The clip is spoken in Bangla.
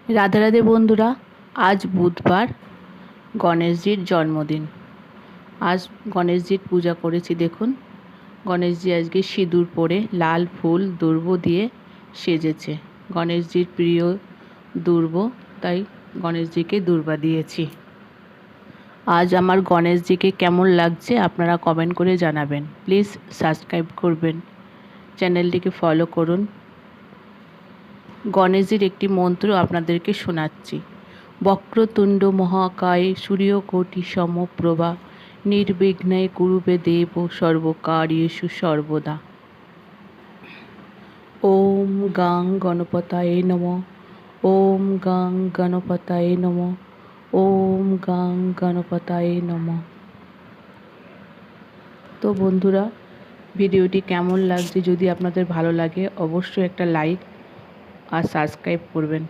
রাধে রাধে বন্ধুরা, আজ বুধবার, গণেশজির জন্মদিন। আজ গণেশজির পূজা করেছি। দেখুন, গণেশজি আজকে সিঁদুর পরে লাল ফুল দুর্ব দিয়ে সেজেছে। গণেশজির প্রিয় দুর্ব, তাই গণেশজিকে দুর্বা দিয়েছি। আজ আমার গণেশজিকে কেমন লাগছে আপনারা কমেন্ট করে জানাবেন। প্লিজ সাবস্ক্রাইব করবেন, চ্যানেলটিকে ফলো করুন। গণেশজির একটি মন্ত্র আপনাদেরকে শোনাচ্ছি। বক্রতুণ্ড মহাকায় সূর্যকোটি সমপ্রভা নির্বিঘ্নে কুরুবে দেব সর্বকার্যেষু সর্বদা। ওম গাং গণপতায়ে নমঃ। ওম গাং গণপতায়ে নমঃ। ওম গাং গণপতায়ে নমঃ। তো বন্ধুরা, ভিডিওটি কেমন লাগছে, যদি আপনাদের ভালো লাগে অবশ্যই একটা লাইক আর সাবস্ক্রাইব করবেন।